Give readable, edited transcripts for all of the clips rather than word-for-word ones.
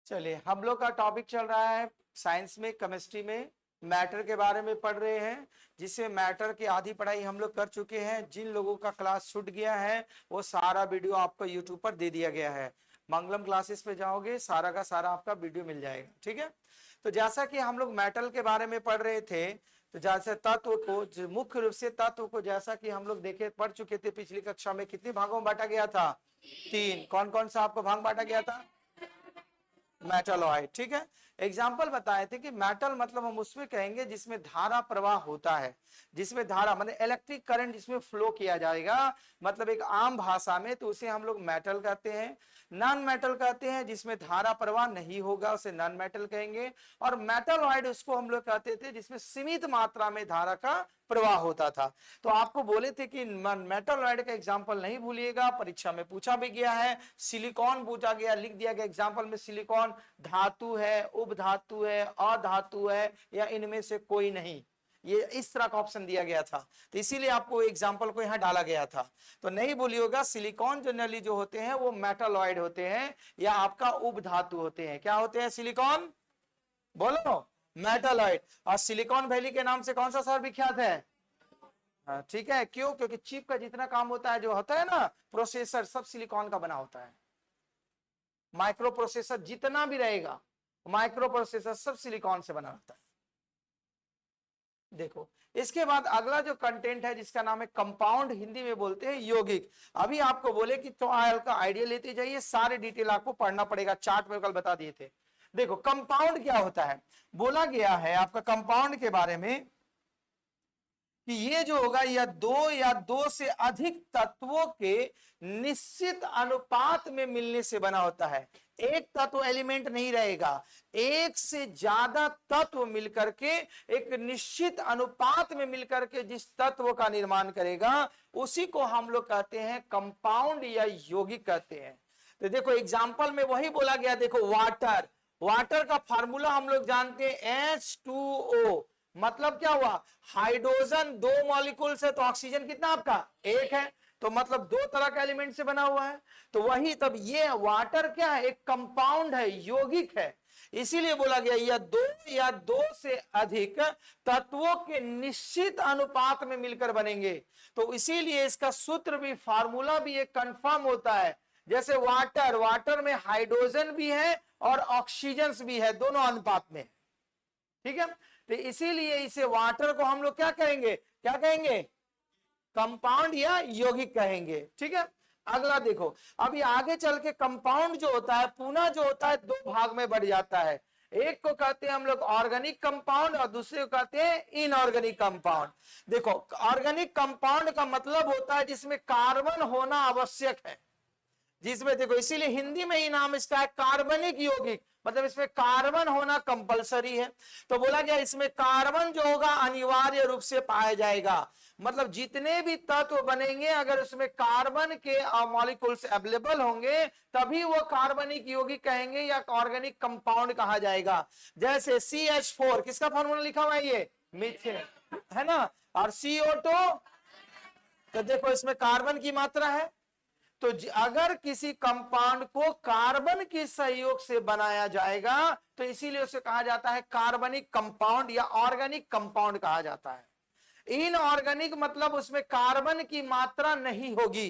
चलिए, हम लोग का टॉपिक चल रहा है साइंस में, केमिस्ट्री में मैटर के बारे में पढ़ रहे हैं, जिससे मैटर की आधी पढ़ाई हम लोग कर चुके हैं। जिन लोगों का क्लास छूट गया है वो सारा वीडियो आपको यूट्यूब पर दे दिया गया है। मंगलम क्लासेस पे जाओगे, सारा का सारा आपका वीडियो मिल जाएगा। ठीक है, तो जैसा कि हम लोग मेटल के बारे में पढ़ रहे थे, तो जैसे तत्व को, मुख्य रूप से तत्व को, जैसा कि हम लोग देखे पढ़ चुके थे पिछली कक्षा में, कितने भागों में बांटा गया था? 3। कौन कौन सा आपको भाग बांटा गया था? मेटलॉइड। ठीक है, एग्जाम्पल बताए थे कि मेटल मतलब हम उसमें कहेंगे जिसमें धारा प्रवाह होता है, जिसमें धारा मतलब इलेक्ट्रिक करंट जिसमें फ्लो किया जाएगा, मतलब एक आम भाषा में तो उसे हम लोग मेटल कहते हैं। नॉन मेटल कहते हैं जिसमें धारा प्रवाह नहीं होगा, उसे नॉन मेटल कहेंगे। और मेटलॉइड उसको हम लोग कहते थे जिसमें सीमित मात्रा में धारा का प्रवाह होता था। तो आपको बोले थे कि मेटलॉइड का एग्जांपल नहीं भूलिएगा, परीक्षा में पूछा भी गया है। सिलिकॉन पूछा गया, लिख दिया गया एग्जांपल में, सिलिकॉन धातु है, उपधातु है, अधातु है, या इनमें से कोई नहीं। ये इस तरह का ऑप्शन दिया गया था, तो इसीलिए आपको एग्जांपल को यहां डाला गया था। तो नहीं भूलिएगा, सिलिकॉन जनरली जो होते हैं वो मेटलॉइड होते हैं या आपका उपधातु होते हैं। क्या होते हैं सिलिकॉन? बोलो, मेटलॉइड। और सिलिकॉन वैली के नाम से कौन सा शहर विख्यात है? ठीक है, क्यों? क्योंकि चिप का जितना काम होता है, जो होता है ना प्रोसेसर, सब सिलिकॉन का बना होता है। माइक्रो प्रोसेसर जितना भी रहेगा, माइक्रो प्रोसेसर सब सिलिकॉन से बना होता है। देखो, इसके बाद अगला जो कंटेंट है जिसका नाम है कंपाउंड, हिंदी में बोलते हैं यौगिक। अभी आपको बोले कि तो का आइडिया लेते जाइए, सारे डिटेल आपको पढ़ना पड़ेगा, चार्ट में कल बता दिए थे। देखो, कंपाउंड क्या होता है, बोला गया है आपका कंपाउंड के बारे में कि ये जो होगा या दो से अधिक तत्वों के निश्चित अनुपात में मिलने से बना होता है। एक तत्व एलिमेंट नहीं रहेगा, एक से ज्यादा तत्व मिलकर के एक निश्चित अनुपात में मिलकर के जिस तत्व का निर्माण करेगा, उसी को हम लोग कहते हैं कंपाउंड या यौगिक कहते हैं। तो देखो एग्जाम्पल में वही बोला गया, देखो वाटर, वाटर का फार्मूला हम लोग जानते हैं H2O। मतलब क्या हुआ? हाइड्रोजन 2 मॉलिक्यूल से, तो ऑक्सीजन कितना आपका? 1 है, तो मतलब 2 तरह का एलिमेंट से बना हुआ है। तो वही, तब ये वाटर क्या है? एक कंपाउंड है, यौगिक है। इसीलिए बोला गया या दो से अधिक तत्वों के निश्चित अनुपात में मिलकर बनेंगे। तो इसीलिए इसका सूत्र भी, फार्मूला भी एक कंफर्म होता है। जैसे वाटर, वाटर में हाइड्रोजन भी है और ऑक्सीजन भी है, दोनों अनुपात में। ठीक है, तो इसीलिए इसे वाटर को हम लोग क्या कहेंगे? क्या कहेंगे? कंपाउंड या यौगिक कहेंगे। ठीक है, अगला देखो, अभी आगे चल के कंपाउंड जो होता है, पुनः जो होता है, 2 भाग में बढ़ जाता है। एक को कहते हैं हम लोग ऑर्गेनिक कंपाउंड और दूसरे को कहते हैं इनऑर्गेनिक कंपाउंड। देखो, ऑर्गेनिक कंपाउंड का मतलब होता है जिसमें कार्बन होना आवश्यक है, जिसमें देखो, इसीलिए हिंदी में ही नाम इसका है कार्बनिक यौगिक, मतलब इसमें कार्बन होना कंपलसरी है। तो बोला गया इसमें कार्बन जो होगा अनिवार्य रूप से पाया जाएगा। मतलब जितने भी तत्व बनेंगे, अगर उसमें कार्बन के मॉलिक्यूल्स अवेलेबल होंगे, तभी वो कार्बनिक यौगिक कहेंगे या ऑर्गेनिक कंपाउंड कहा जाएगा। जैसे CH4 किसका फॉर्मूला लिखा हुआ है? ये मीथेन है ना। और CO2, तो देखो इसमें कार्बन की मात्रा है। तो अगर किसी कंपाउंड को कार्बन के सहयोग से बनाया जाएगा, तो इसीलिए उसे कहा जाता है कार्बनिक कंपाउंड या ऑर्गेनिक कंपाउंड कहा जाता है। इनऑर्गेनिक मतलब उसमें कार्बन की मात्रा नहीं होगी,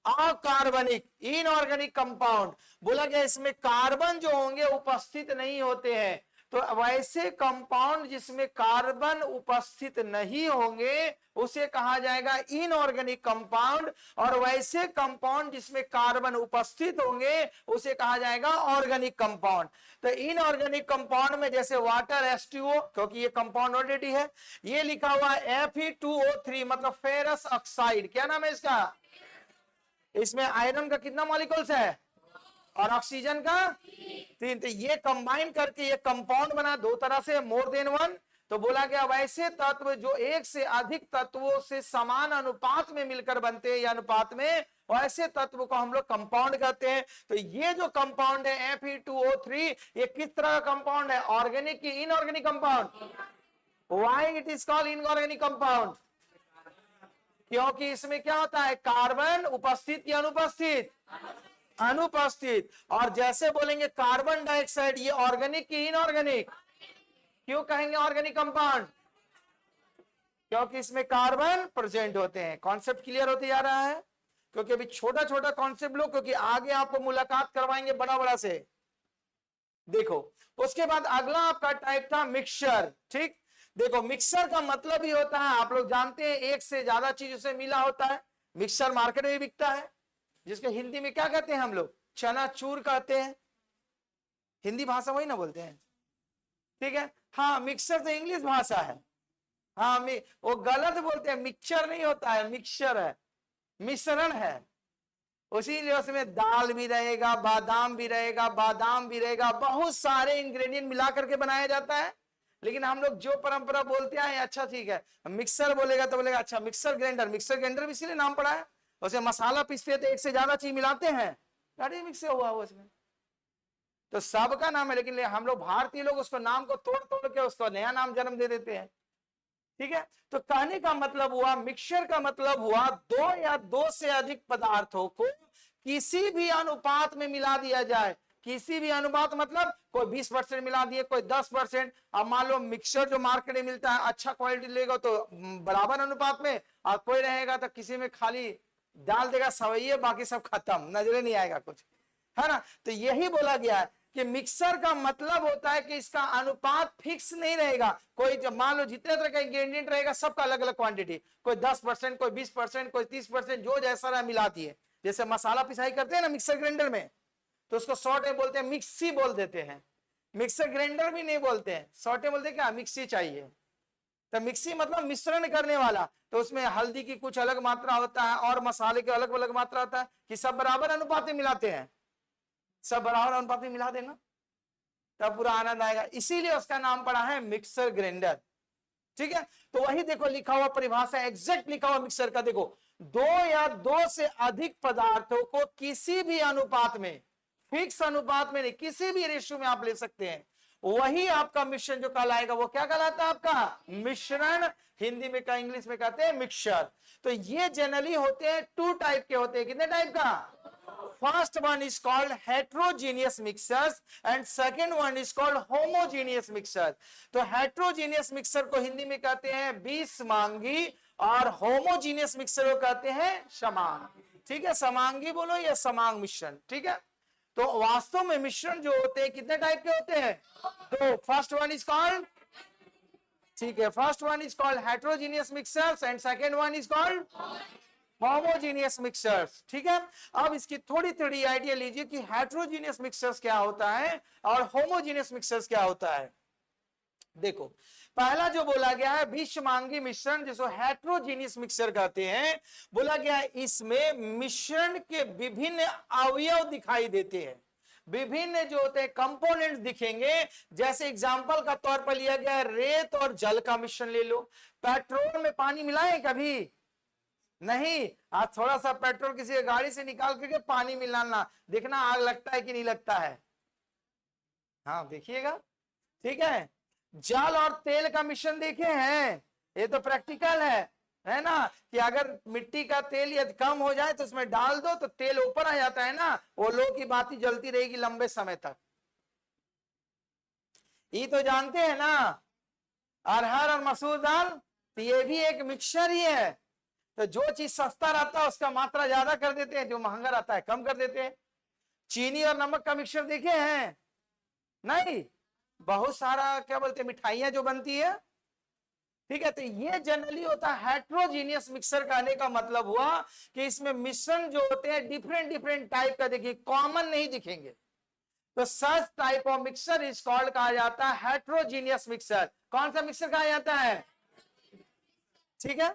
अकार्बनिक। इनऑर्गेनिक कंपाउंड बोला गया इसमें कार्बन जो होंगे उपस्थित नहीं होते हैं। तो वैसे कंपाउंड जिसमें कार्बन उपस्थित नहीं होंगे उसे कहा जाएगा इनऑर्गेनिक कंपाउंड, और वैसे कंपाउंड जिसमें कार्बन उपस्थित होंगे उसे कहा जाएगा ऑर्गेनिक कंपाउंड। तो इनऑर्गेनिक कंपाउंड में जैसे वाटर H2O, क्योंकि ये कंपाउंड ऑलरेडी है, ये लिखा हुआ Fe2O3, मतलब फेरस ऑक्साइड। क्या नाम है इसका? इसमें आयरन का कितना मॉलिक्यूल्स है और ऑक्सीजन का 3। तो ये कंबाइन करके ये कंपाउंड बना, 2 तरह से, मोर देन 1। तो बोला गया वैसे तत्व जो एक से अधिक तत्वों से समान अनुपात में मिलकर बनते हैं या अनुपात में, वैसे तत्व को हम लोग कंपाउंड कहते हैं। तो ये जो कंपाउंड है Fe2O3, ये किस तरह का कंपाउंड है? ऑर्गेनिक की inorganic compound? Why it is called inorganic compound? क्योंकि इसमें क्या होता है? कार्बन उपस्थित या अनुपस्थित? अनुपस्थित। और जैसे बोलेंगे कार्बन डाइऑक्साइड, ये ऑर्गेनिक की इनऑर्गेनिक? क्यों कहेंगे ऑर्गेनिक कंपाउंड? क्योंकि इसमें कार्बन प्रेजेंट होते हैं। कॉन्सेप्ट क्लियर होते जा रहा है? क्योंकि अभी छोटा छोटा कॉन्सेप्ट लो, क्योंकि आगे आपको मुलाकात करवाएंगे बड़ा बड़ा से। देखो उसके बाद अगला आपका टाइप था मिक्सचर। ठीक, देखो मिक्सचर का मतलब ही होता है, आप लोग जानते हैं, एक से ज्यादा चीजों से मिला होता है। मिक्सचर मार्केट में बिकता है, जिसको हिंदी में क्या कहते हैं हम लोग? चनाचूर कहते हैं। हिंदी भाषा वही ना बोलते हैं? ठीक है, हाँ मिक्सचर तो इंग्लिश भाषा है। हाँ वो गलत बोलते हैं, मिक्सचर नहीं होता है, मिक्सचर है, मिश्रण है। उसीलिए उसमें दाल भी रहेगा, बादाम भी रहेगा, बादाम भी रहेगा, बहुत सारे इंग्रेडिएंट मिला करके बनाया जाता है। लेकिन हम लोग जो परंपरा बोलते हैं, अच्छा ठीक है मिक्सर बोलेगा तो बोलेगा अच्छा मिक्सर ग्राइंडर। मिक्सर ग्राइंडर भी इसीलिए नाम पड़ा है, उसे मसाला पीसते तो एक से ज्यादा चीज मिलाते हैं, गाड़ी मिक्स हुआ उसमें, तो सबका नाम है। लेकिन हम लोग भारतीय लोग उसको नाम को तोड़ तोड़ के उसको नया नाम जन्म दे देते हैं। ठीक है, तो कहने का मतलब हुआ, मिक्सचर का मतलब हुआ दो या दो से अधिक पदार्थों को किसी भी अनुपात में मिला दिया जाए। किसी भी अनुपात मतलब कोई 20% मिला दिए, कोई 10%। अब मान लो मिक्सचर जो मार्केट में मिलता है अच्छा क्वालिटी लेगा तो बराबर अनुपात में, और कोई रहेगा तो किसी में खाली डाल देगा सवैये, बाकी सब खत्म, नजरे नहीं आएगा कुछ, है ना। तो यही बोला गया है कि मिक्सर का मतलब होता है कि इसका अनुपात फिक्स नहीं रहेगा। कोई जब मान लो जितने तरह का इंग्रेडिएंट रहेगा सबका अलग अलग क्वांटिटी, कोई 10%, कोई 20%, कोई 30%, जो जैसा रहा मिलाती है। जैसे मसाला पिसाई करते हैं ना मिक्सर ग्राइंडर में, तो उसको शॉर्ट में बोलते हैं मिक्सी बोल देते हैं, मिक्सर ग्राइंडर भी नहीं बोलते हैं, शॉर्ट में बोलते हैं क्या, मिक्सी चाहिए। तो मिक्सी मतलब मिश्रण करने वाला, तो उसमें हल्दी की कुछ अलग मात्रा होता है और मसाले की अलग अलग मात्रा होता है, कि सब बराबर अनुपात में मिलाते हैं, सब बराबर अनुपात में मिला देना, तब पूरा आनंद आएगा। इसीलिए उसका नाम पड़ा है मिक्सर ग्राइंडर। ठीक है, तो वही देखो लिखा हुआ परिभाषा, एग्जैक्ट लिखा हुआ मिक्सर का, देखो दो या दो से अधिक पदार्थों को किसी भी अनुपात में, फिक्स अनुपात में नहीं, किसी भी रेशियो में आप ले सकते हैं, वही आपका मिश्रण जो कहलाएगा। वो क्या कहलाता है आपका? मिश्रण। हिंदी में का, इंग्लिश में कहते हैं मिक्सचर। तो ये जनरली होते हैं टू टाइप के होते हैं। कितने टाइप का? First one is called heterogeneous mixtures and second one is called homogeneous mixture। तो heterogeneous mixture को हिंदी में कहते हैं बीसमांगी, और homogeneous mixture को कहते हैं समांग। ठीक है, समांगी बोलो या समांग मिश्रण। ठीक है, तो वास्तव में मिश्रण जो होते हैं कितने टाइप के होते हैं? तो फर्स्ट वन इज कॉल्ड, ठीक है, first one is called heterogeneous mixtures and second one is called homogeneous mixtures. ठीक है, अब इसकी थोड़ी थोड़ी आइडिया लीजिए कि हेट्रोजीनियस मिक्सचर्स क्या होता है और होमोजीनियस मिक्सचर्स क्या होता है। देखो पहला जो बोला गया है बीसमांगी मिश्रण, जिसको हेट्रोजीनियस मिक्सचर कहते हैं, बोला गया है इसमें मिश्रण के विभिन्न अवयव दिखाई देते हैं, विभिन्न जो होते हैं कंपोनेंट्स दिखेंगे। जैसे एग्जांपल का तौर पर लिया गया है रेत और जल का मिश्रण ले लो। पेट्रोल में पानी मिलाएं कभी? नहीं। आज थोड़ा सा पेट्रोल किसी गाड़ी से निकाल करके पानी मिलाना, देखना आग लगता है कि नहीं लगता है। हाँ देखिएगा। ठीक है, जल और तेल का मिश्रण देखे हैं, ये तो प्रैक्टिकल है ना, कि अगर मिट्टी का तेल यदि कम हो जाए तो उसमें डाल दो तो तेल ऊपर आ जाता है ना, वो लोग की बाती जलती रहेगी लंबे समय तक। ये तो जानते हैं ना, अरहर और मसूर दाल, तो ये भी एक मिक्सचर ही है। तो जो चीज सस्ता रहता है उसका मात्रा ज्यादा कर देते हैं, जो महंगा रहता है कम कर देते हैं। चीनी और नमक का मिक्सचर देखे हैं? नहीं। बहुत सारा क्या बोलते हैं मिठाइयां जो बनती है। ठीक है, तो ये जनरली होता है हेट्रोजीनियस मिक्सर। कहने का मतलब हुआ कि इसमें मिश्रण जो होते हैं डिफरेंट डिफरेंट टाइप का, देखिए कॉमन नहीं दिखेंगे। तो सच type of mixer is called कहा जाता है हेट्रोजीनियस मिक्सर। कौन सा मिक्सर कहा जाता है? ठीक है,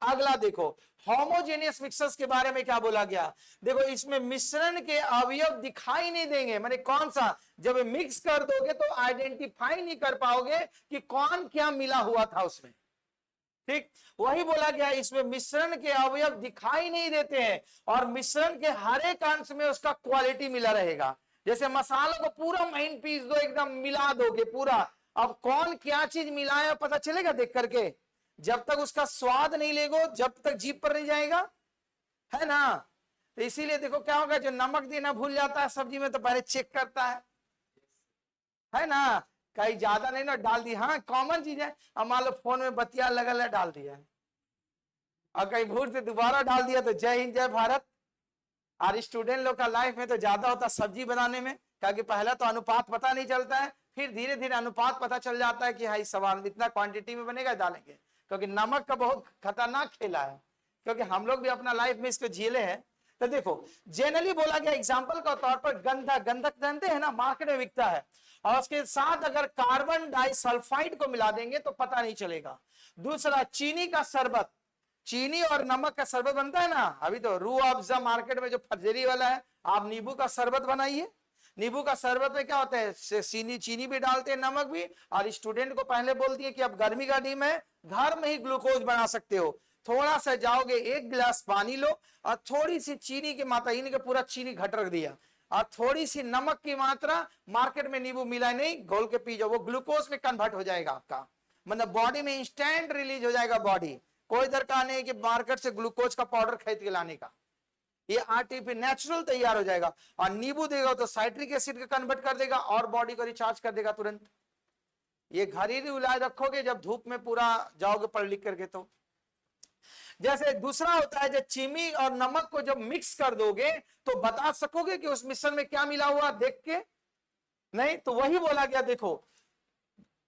अगला देखो होमोजेनियस मिक्सर्स के बारे में क्या बोला गया। देखो इसमें मिश्रण के अवयव दिखाई नहीं देंगे, माने कौन सा, जब मिक्स कर दोगे तो आइडेंटिफाई नहीं कर पाओगे कि कौन क्या मिला हुआ था उसमें। ठीक, वही बोला गया इसमें मिश्रण के अवयव दिखाई नहीं देते हैं, और मिश्रण के हर एक अंश में उसका क्वालिटी मिला रहेगा। जैसे मसालों को पूरा महीन पीस दो, एकदम मिला दोगे पूरा, अब कौन क्या चीज मिलाया पता चलेगा देख करके? जब तक उसका स्वाद नहीं लेगो, जब तक जीभ पर नहीं जाएगा, है ना। तो इसीलिए देखो क्या होगा, जो नमक देना भूल जाता है सब्जी में तो पहले चेक करता है ना, कहीं ज्यादा नहीं ना डाल दी। हाँ कॉमन चीज है, अब मान लो फोन में बतिया लगल है डाल दिया है, और कहीं भूल से दोबारा डाल दिया तो जय हिंद जय भारत। और स्टूडेंट लोग का लाइफ में तो ज्यादा होता सब्जी बनाने में, क्योंकि पहला तो अनुपात पता नहीं चलता है, फिर धीरे धीरे अनुपात पता चल जाता है कि हाँ इस सवाल इतना क्वांटिटी में बनेगा डालेंगे, क्योंकि नमक का बहुत खतरनाक खेला है, क्योंकि हम लोग भी अपना लाइफ में इसको झेले हैं। तो देखो जनरली बोला गया एग्जाम्पल का तौर पर गंधक जानते हैं ना, मार्केट में बिकता है, और उसके साथ अगर कार्बन डाइसल्फाइड को मिला देंगे तो पता नहीं चलेगा। दूसरा चीनी का शरबत, चीनी और नमक का शरबत बनता है ना, अभी तो रूह अफ़ज़ा मार्केट में जो फर्जरी वाला है, आप नींबू का शरबत बनाइए, नींबू का शरबत में क्या होता है, चीनी भी डालते हैं नमक भी। और स्टूडेंट को पहले बोल दिए कि अब गर्मी का दिन है, घर में ही ग्लूकोज बना सकते हो, थोड़ा सा जाओगे 1 गिलास पानी लो और थोड़ी सी चीनी की मात्रा, इन्हीं के पूरा चीनी घट रख दिया, और थोड़ी सी नमक की मात्रा, मार्केट में नींबू मिला नहीं, घोल के पी जाओ, वो ग्लूकोज में कन्वर्ट हो जाएगा आपका, मतलब बॉडी में इंस्टेंट रिलीज हो जाएगा बॉडी, कोई दरकार नहीं कि मार्केट से ग्लूकोज का पाउडर खरीद के लाने का, ये आर्टिफिशियल नेचुरल तैयार हो जाएगा। और नींबू देगा तो साइट्रिक एसिड का कन्वर्ट कर देगा और बॉडी को रिचार्ज कर देगा तुरंत। ये घरेलू इलाज रखोगे जब धूप में पूरा जाओगे पढ़ लिख करके। तो जैसे दूसरा होता है, जब चीनी और नमक को जब मिक्स कर दोगे तो बता सकोगे कि उस मिश्रण में क्या मिला हुआ देख के नहीं, तो वही बोला गया। देखो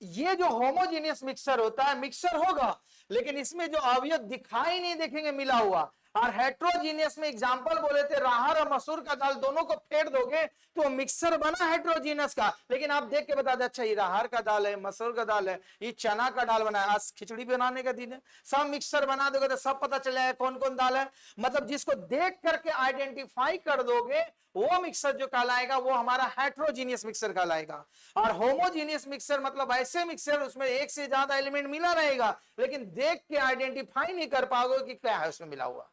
ये जो होमोजीनियस मिक्सर होता है, मिक्सर होगा लेकिन इसमें जो अवयव दिखाई नहीं देखेंगे मिला हुआ। और हेट्रोजीनियस में एग्जांपल बोले थे, राहर और मसूर का दाल दोनों को फेंट दोगे तो मिक्सर बना हेट्रोजीनियस का, लेकिन आप देख के बता दे अच्छा ये राहर का दाल है, मसूर का दाल है, ये चना का दाल बना है, आज खिचड़ी बनाने का दिन है, सब मिक्सर बना दोगे तो सब पता चल जाएगा कौन कौन दाल है। मतलब जिसको देख करके आइडेंटिफाई कर दोगे वो मिक्सर जो कहलाएगा वो हमारा हेट्रोजीनियस मिक्सर कहलाएगा। और होमोजीनियस मिक्सर मतलब ऐसे मिक्सर उसमें एक से ज्यादा एलिमेंट मिला रहेगा लेकिन देख के आइडेंटिफाई नहीं कर पाओगे कि क्या है उसमें मिला हुआ।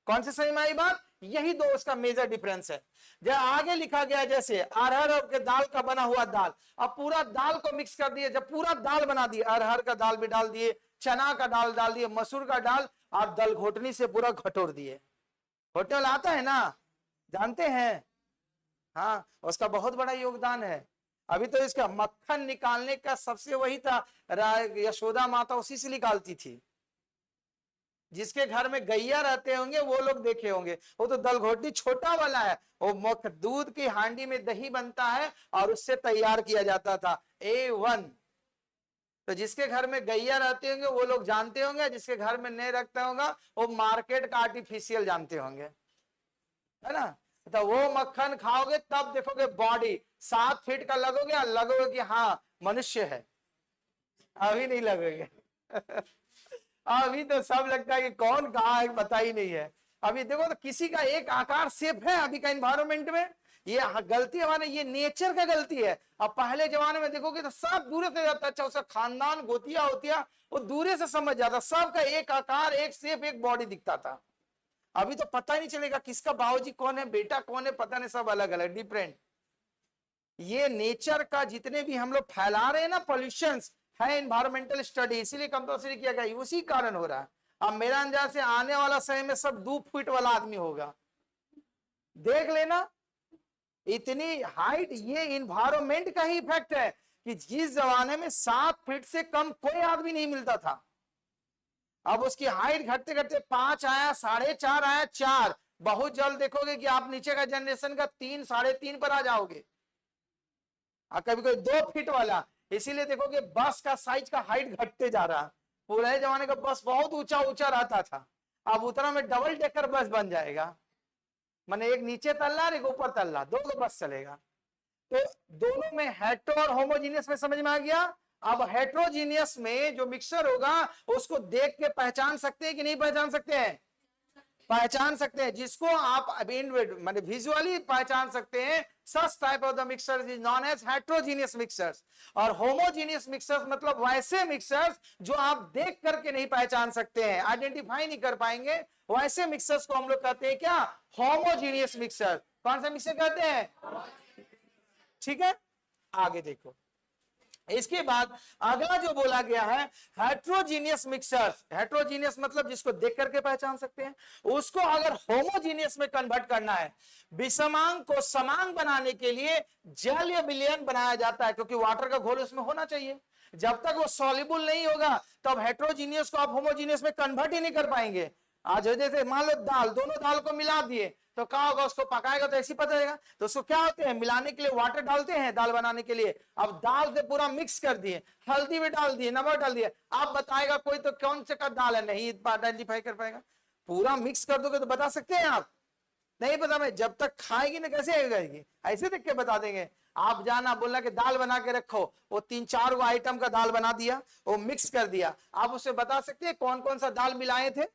कौन से सही में आई बात, यही दो उसका मेजर डिफरेंस है। जब आगे लिखा गया जैसे अरहर के दाल का बना हुआ दाल, अब पूरा दाल को मिक्स कर दिए, जब पूरा दाल बना दिए, अरहर का दाल भी डाल दिए, चना का दाल डाल दिए, मसूर का दाल, आप दल घोटनी से पूरा घटोर दिए। होटल आता है ना, जानते हैं, हाँ उसका बहुत बड़ा योगदान है। अभी तो इसका मक्खन निकालने का सबसे वही था, यशोदा माता उसी से निकालती थी। जिसके घर में गैया रहते होंगे वो लोग देखे होंगे, वो तो दलघोटी छोटा वाला है, वो दूध की हांडी में दही बनता है और उससे तैयार किया जाता था A1। तो जिसके घर में गैया रहते होंगे वो लोग जानते होंगे, जिसके घर में नहीं रखता होगा वो मार्केट का आर्टिफिशियल जानते होंगे, है ना। तो वो मक्खन खाओगे तब देखोगे बॉडी 7 फीट का लगोगे, लगोगे कि हाँ मनुष्य है, अभी नहीं लगोगे अभी तो सब लगता है कि कौन कहाँ है पता ही नहीं है। अभी देखो तो किसी का एक आकार शेप है अभी का एनवायरमेंट में, ये गलती हमारे, ये नेचर का गलती है। अब पहले जमाने में देखोगे तो सब दूर से जाता, अच्छा उसका खानदान गोतिया होतिया वो दूर से समझ जाता, सबका एक आकार एक शेप एक बॉडी दिखता था। अभी तो पता ही नहीं चलेगा किसका बाबूजी कौन है बेटा कौन है, पता नहीं, सब अलग अलग डिफरेंट। ये नेचर का जितने भी हम लोग फैला रहे हैं ना पॉल्यूशन है, इन्वायरमेंटल स्टडी इसीलिए कंपल्सरी किया गया, उसी कारण हो रहा है। अब मेरा अंदाज से आने वाला समय में सब 2 फीट वाला आदमी होगा, देख लेना इतनी हाइट, ये इन्वायरमेंट का ही इफेक्ट है कि जिस जमाने में 7 फीट से कम कोई आदमी नहीं मिलता था, अब उसकी हाइट घटते घटते 5 आया, 4.5 आया, 4, बहुत जल्द देखोगे कि आप नीचे का जनरेशन का 3, 3.5 पर आ जाओगे, कभी कोई 2 फीट वाला। इसीलिए देखोगे बस का साइज का हाइट घटते जा रहा है। पुराने जमाने का बस बहुत ऊंचा ऊंचा रहता था, अब उतना में डबल डेकर बस बन जाएगा, माने एक नीचे तल्ला और एक ऊपर तल्ला, 2 बस चलेगा। तो दोनों में हेट्रो और होमोजीनियस में समझ में आ गया। अब हेट्रोजीनियस में जो मिक्सर होगा उसको देख के पहचान सकते हैं कि नहीं पहचान सकते हैं, पहचान सकते हैं, जिसको आप माने विजुअली पहचान सकते हैं, such type of the mixture is known as heterogeneous mixtures. और होमोजीनियस मिक्सर्स मतलब वैसे मिक्सर्स जो आप देख करके नहीं पहचान सकते हैं, आइडेंटिफाई नहीं कर पाएंगे, वैसे मिक्सर्स को हम लोग कहते हैं क्या, होमोजीनियस मिक्सर। कौन सा मिक्सर कहते हैं, ठीक है। आगे देखो इसके बाद अगला जो बोला गया है हेट्रोजीनियस मिक्सर्स, हेट्रोजीनियस मतलब जिसको देख करके पहचान सकते हैं, उसको अगर होमोजीनियस में कन्वर्ट करना है, विषमांग को समांग बनाने के लिए जल या विलयन बनाया जाता है, क्योंकि वाटर का घोल उसमें होना चाहिए। जब तक वो सॉल्युबल नहीं होगा तब हेट्रोजीनियस को आप होमोजीनियस में कन्वर्ट ही नहीं कर पाएंगे। आज जैसे मान लो दाल, दोनों दाल को मिला दिए तो क्या होगा, उसको पकाएगा तो ऐसे ही पता रहेगा। तो उसको क्या होते हैं, मिलाने के लिए वाटर डालते हैं दाल बनाने के लिए। अब दाल से पूरा मिक्स कर दिए, हल्दी भी डाल दिए, नमक डाल दिए, आप बताएगा कोई तो कौन से का दाल है, नहीं आइडेंटिफाई कर पाएगा। पूरा मिक्स कर दोगे तो बता सकते हैं आप, नहीं पता। मैं जब तक खाएगी ना कैसे आएगी, ऐसे देख के बता देंगे। आप जाना बोलना कि दाल बना के रखो, वो 3-4 वो आइटम का दाल बना दिया, वो मिक्स कर दिया, आप उसे बता सकते हैं कौन कौन सा दाल मिलाए थे?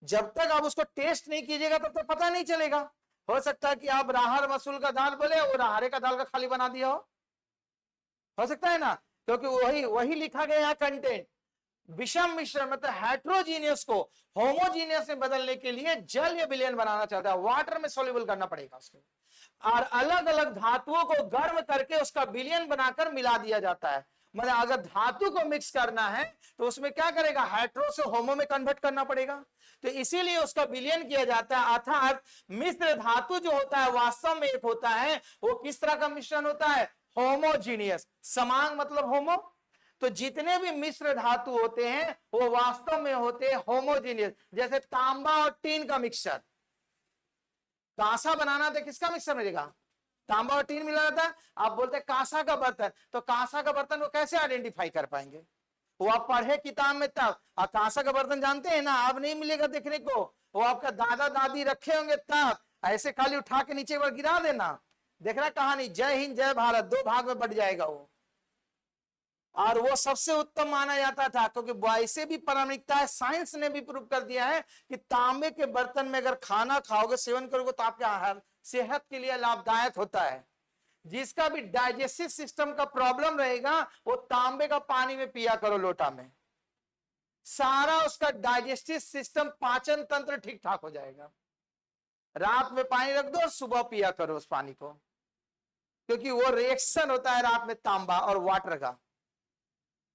जब तक आप उसको टेस्ट नहीं कीजिएगा तब तक पता नहीं चलेगा। हो सकता है कि आप राहर मसूल का दाल बोले, वो राहरे का दाल का खाली बना दिया हो सकता है ना, क्योंकि वही वही लिखा गया है कंटेंट। विषम मिश्रण मतलब हेट्रोजीनियस को होमोजीनियस में बदलने के लिए जल या विलयन बनाना चाहता है, वाटर में सोल्यूबल करना पड़ेगा उसको, और अलग अलग धातुओं को गर्म करके उसका विलयन बनाकर मिला दिया जाता है। मतलब अगर धातु को मिक्स करना है तो उसमें क्या करेगा, हेट्रो से होमो में कन्वर्ट करना पड़ेगा, तो इसीलिए उसका विलयन किया जाता है। अर्थात मिश्र धातु जो होता है वास्तव में एक होता है, वो किस तरह का मिश्रण होता है, होमोजीनियस। समांग मतलब होमो, तो जितने भी मिश्र धातु होते हैं वो वास्तव में होते हैं होमोजीनियस। जैसे तांबा और टीन का मिक्सचर, कांसा बनाना तो किसका मिक्सर मिलेगा, तांबा और टीन मिला रहता है। आप बोलते हैं कांसा का बर्तन, तो कांसा का बर्तन वो कैसे आइडेंटिफाई कर पाएंगे, वो आप पढ़े किताब में तब। आप कांसा का बर्तन जानते हैं ना, अब नहीं मिलेगा देखने को, वो आपका दादा दादी रखे होंगे तब। ऐसे खाली उठा के नीचे पर गिरा देना, देखना कहानी जय हिंद जय भारत 2 भाग में बढ़ जाएगा वो। और वो सबसे उत्तम माना जाता था, क्योंकि वैसे भी प्रामाणिकता है, साइंस ने भी प्रूव कर दिया है कि तांबे के बर्तन में अगर खाना खाओगे, सेवन करोगे तो आपके आहार सेहत के लिए लाभदायक होता है। जिसका भी डाइजेस्टिव सिस्टम का प्रॉब्लम रहेगा वो तांबे का पानी में पिया करो लोटा में, सारा उसका डाइजेस्टिव सिस्टम पाचन तंत्र ठीक ठाक हो जाएगा। रात में पानी रख दो, सुबह पिया करो उस पानी को, क्योंकि वो रिएक्शन होता है रात में तांबा और वाटर का।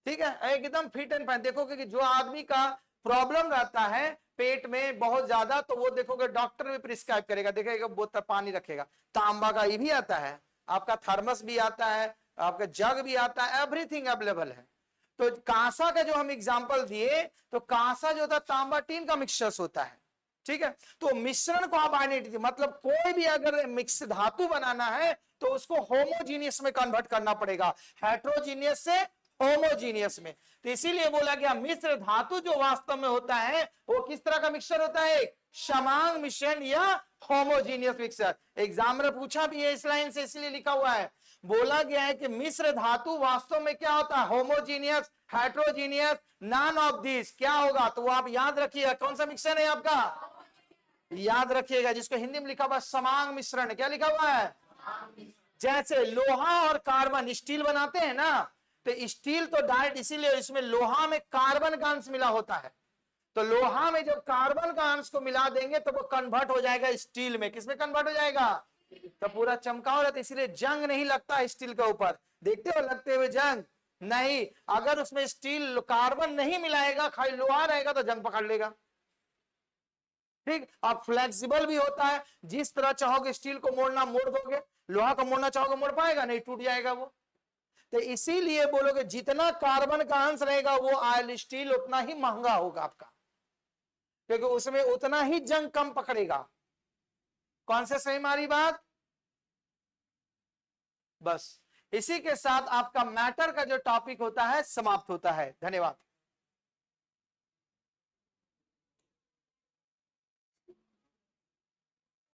ठीक है, एकदम फिट एंड फाइन। देखोगे कि जो आदमी का प्रॉब्लम रहता है पेट में बहुत ज्यादा, तो वो देखोगे डॉक्टर भी प्रिस्क्राइब करेगा, देखेगा बोतल पानी रखेगा। तांबा का ये भी आता है, आपका थर्मस भी आता है, आपका जग भी आता है, एवरीथिंग अवेलेबल है। तो कांसा का जो हम एग्जांपल दिए, तो कांसा जो होता है तांबा टीन का मिक्सचर होता है। ठीक है, तो मिश्रण को आप आइडेंटिटी मतलब कोई भी अगर मिक्स धातु बनाना है तो उसको होमोजीनियस में कन्वर्ट करना पड़ेगा, हेट्रोजीनियस से होमोजीनियस में। तो इसीलिए बोला गया मिश्र धातु जो वास्तव में होता है वो किस तरह का मिक्सचर होता है, समांग मिश्रण या होमोजीनियस मिक्सचर। एग्जाम में पूछा भी है इस लाइन से, इसलिए लिखा हुआ है। बोला गया है कि मिश्र धातु वास्तव में क्या होता है, homogeneous, heterogeneous, none of this क्या होगा, तो वो आप याद रखिएगा। कौन सा मिक्सचर है आपका, याद रखिएगा, जिसको हिंदी में लिखा हुआ समांग मिश्रण। क्या लिखा हुआ है, जैसे लोहा और कार्बन स्टील बनाते हैं ना, तो स्टील तो डायरेक्ट, इसीलिए इसमें लोहा में कार्बन का अंश मिला होता है, तो लोहा में जब कार्बन का अंश को मिला देंगे तो वो कन्वर्ट हो जाएगा स्टील में। किसमें कन्वर्ट हो जाएगा, तो पूरा चमकाव रहता है, इसीलिए जंग नहीं लगता स्टील के ऊपर। देखते हो लगते हुए जंग नहीं, अगर उसमें स्टील कार्बन नहीं मिलाएगा, खाली लोहा रहेगा तो जंग पकड़ लेगा। ठीक, और फ्लेक्सिबल भी होता है, जिस तरह चाहोगे स्टील को मोड़ना मोड़ दोगे, लोहा को मोड़ना चाहोगे मोड़ पाएगा नहीं, टूट जाएगा वो। तो इसीलिए बोलोगे जितना कार्बन का अंश रहेगा वो आयल स्टील उतना ही महंगा होगा आपका, क्योंकि उसमें उतना ही जंग कम पकड़ेगा। कौन से सही हमारी बात, बस इसी के साथ आपका मैटर का जो टॉपिक होता है समाप्त होता है। धन्यवाद।